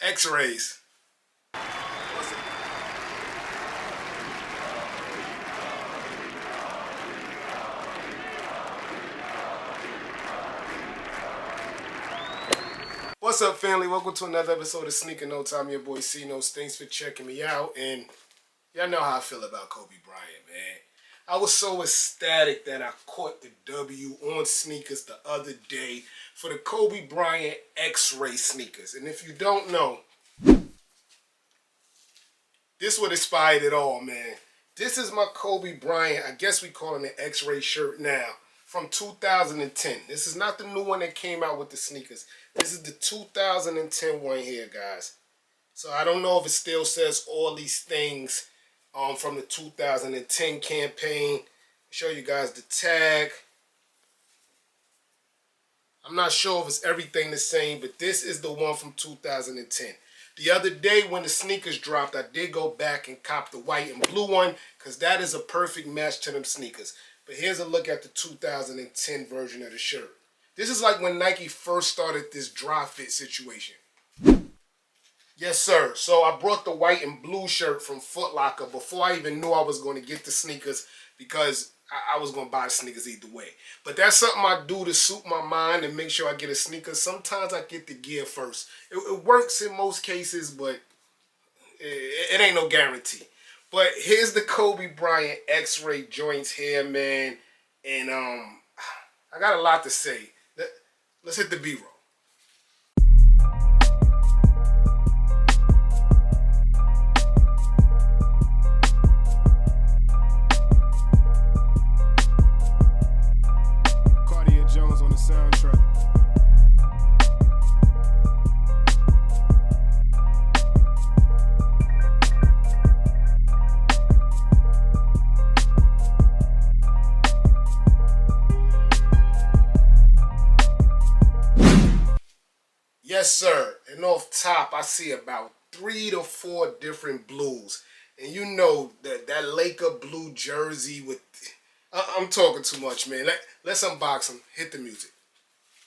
X-rays. What's up, family? Welcome to another episode of Sneaker Notes. I'm your boy C-Notes. Thanks for checking me out. And y'all know how I feel about Kobe Bryant, man. I was so ecstatic that I caught the W on sneakers the other day for the Kobe Bryant X-Ray sneakers. And if you don't know, this would inspired it all, man. This is my Kobe Bryant, I guess we call him an X-Ray shirt now, from 2010. This is not the new one that came out with the sneakers. This is the 2010 one here, guys. So I don't know if it still says all these things from the 2010 campaign. I'll show you guys the tag. I'm not sure if it's everything the same, but this is the one from 2010. The other day when the sneakers dropped, I did go back and cop the white and blue one because that is a perfect match to them sneakers. But here's a look at the 2010 version of the shirt. This is like when Nike first started this dry fit situation. Yes, sir. So I brought the white and blue shirt from Foot Locker before I even knew I was going to get the sneakers because I was going to buy the sneakers either way. But that's something I do to suit my mind and make sure I get a sneaker. Sometimes I get the gear first. It works in most cases, but it ain't no guarantee. But here's the Kobe Bryant X-Ray joints here, man. And I got a lot to say. Let's hit the B-roll. On the soundtrack. Yes, sir. And off top, I see about 3 to 4 different blues. And you know that Laker blue jersey with... I'm talking too much, man. Let's unbox them. Hit the music.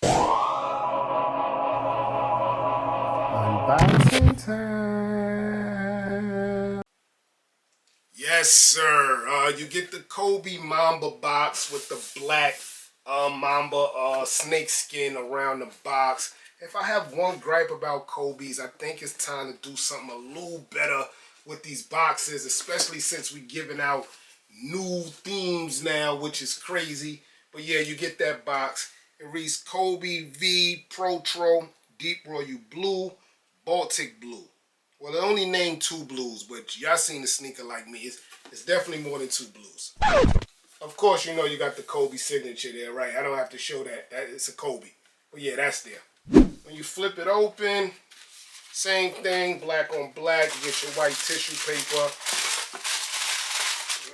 Unboxing time. Yes, sir. You get the Kobe Mamba box with the black Mamba snake skin around the box. If I have one gripe about Kobe's, I think it's time to do something a little better with these boxes, especially since we're giving out new themes now, which is crazy. But yeah, you get that box. It reads Kobe V Protro Deep Royal Blue, Baltic Blue. Well, they only named 2 blues, but y'all seen the sneaker like me. It's definitely more than 2 blues. Of course, you know you got the Kobe signature there, right? I don't have to show that. It's a Kobe. But yeah, that's there. When you flip it open, same thing, black on black. You get your white tissue paper.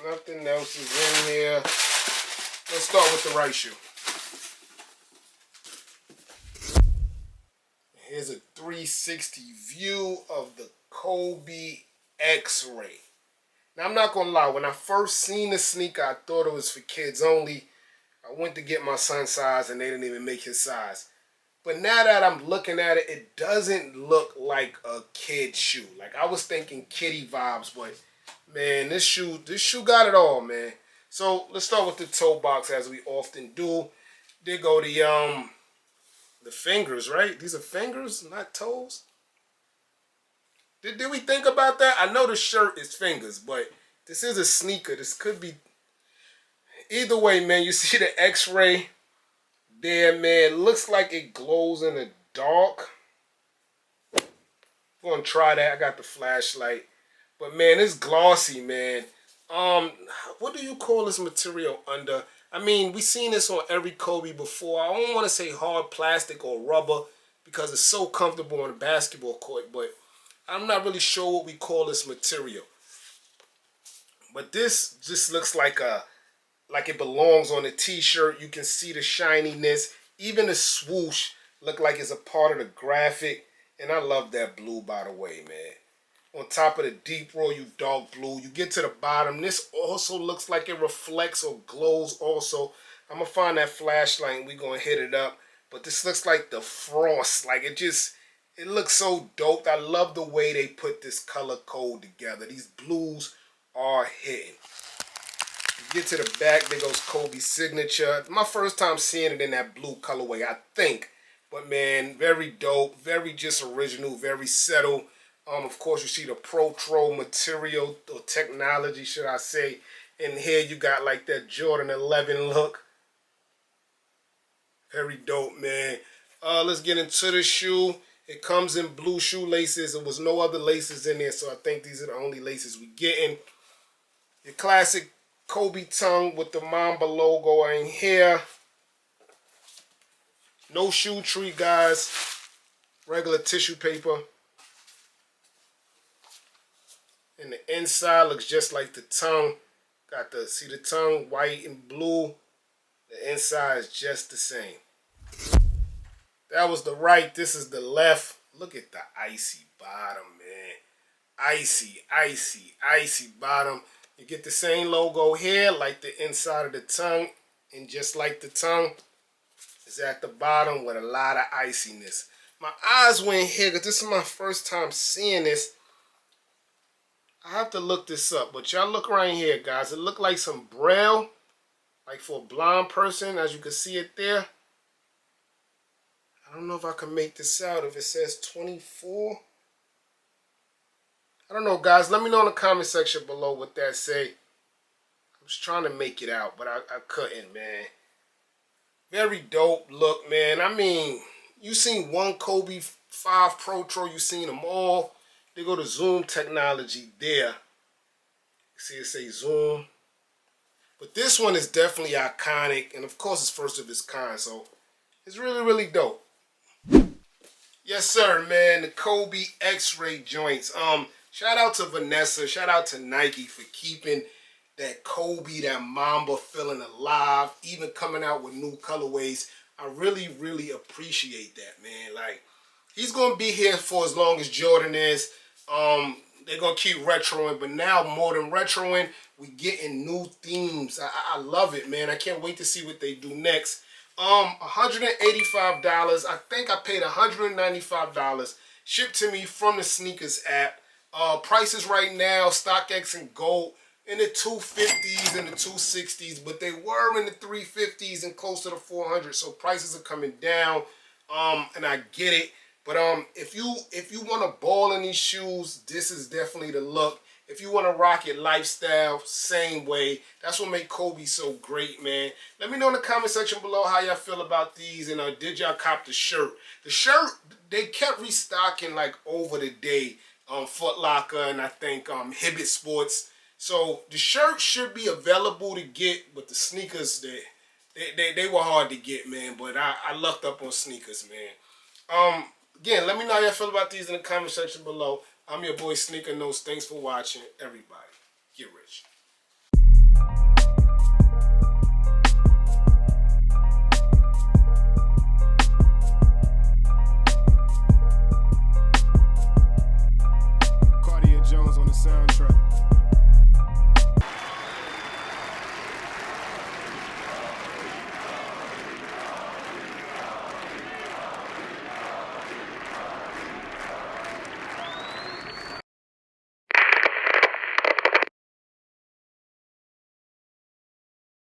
Nothing else is in here. Let's start with the right shoe. Here's a 360 view of the Kobe X-Ray. Now, I'm not going to lie. When I first seen the sneaker, I thought it was for kids only. I went to get my son's size, and they didn't even make his size. But now that I'm looking at it, it doesn't look like a kid shoe. Like, I was thinking kiddie vibes, but... man, this shoe got it all, man. So let's start with the toe box as we often do. There go the fingers, right? These are fingers, not toes. Did we think about that? I know the shirt is fingers, but this is a sneaker. This could be either way, man. You see the X-Ray there, man. It looks like it glows in the dark. I'm gonna try that. I got the flashlight. But man, it's glossy, man. What do you call this material under? I mean, we've seen this on every Kobe before. I don't want to say hard plastic or rubber because it's so comfortable on a basketball court, but I'm not really sure what we call this material. But this just looks like it belongs on a t-shirt. You can see the shininess. Even the swoosh look like it's a part of the graphic. And I love that blue, by the way, man. On top of the deep royal dark blue, you get to the bottom. This also looks like it reflects or glows also. I'm going to find that flashlight and we're going to hit it up. But this looks like the frost. Like it just, It looks so dope. I love the way they put this color code together. These blues are hitting. Get to the back, there goes Kobe's signature. My first time seeing it in that blue colorway, I think. But man, very dope, very just original, very settled. Of course, you see the Protro material or technology, should I say. And here you got like that Jordan 11 look. Very dope, man. Let's get into the shoe. It comes in blue shoelaces. There was no other laces in there, so I think these are the only laces we getting. Your classic Kobe tongue with the Mamba logo in here. No shoe tree, guys. Regular tissue paper. And the inside looks just like the tongue. Got the, see the tongue, white and blue. The inside is just the same. That was the right, this is the left. Look at the icy bottom, man. Icy, icy, icy bottom. You get the same logo here, like the inside of the tongue. And just like the tongue, is at the bottom with a lot of iciness. My eyes went here, because this is my first time seeing this. I have to look this up, but y'all look right here, guys. It looked like some braille, like for a blind person, as you can see it there. I don't know if I can make this out, if it says 24. I don't know, guys. Let me know in the comment section below what that say. I was trying to make it out, but I couldn't, man. Very dope look, man. I mean, you seen one Kobe 5 Protro, you seen them all. They go to zoom technology there. See it say zoom. But this one is definitely iconic, and of course it's first of its kind, so it's really, really dope. Yes, sir, man. The Kobe X-Ray joints. Shout out to Vanessa. Shout out to Nike for keeping that Kobe, that Mamba feeling alive, even coming out with new colorways. I really, really appreciate that, man. Like, he's going to be here for as long as Jordan is. They're going to keep retroing, but now more than retroing, we getting new themes. I love it, man. I can't wait to see what they do next. $185. I think I paid $195. Shipped to me from the sneakers app. Prices right now, StockX and Gold, in the 250s and the 260s, but they were in the 350s and close to the 400. So prices are coming down, and I get it. But if you want to ball in these shoes, this is definitely the look. If you want to rock it lifestyle, same way. That's what made Kobe so great, man. Let me know in the comment section below how y'all feel about these, and did y'all cop the shirt? The shirt, they kept restocking like over the day. Foot Locker and I think Hibbett Sports. So the shirt should be available to get, but the sneakers, they were hard to get, man. But I lucked up on sneakers, man. Again, let me know how y'all feel about these in the comment section below. I'm your boy Sneaker Nose. Thanks for watching, everybody. Get rich.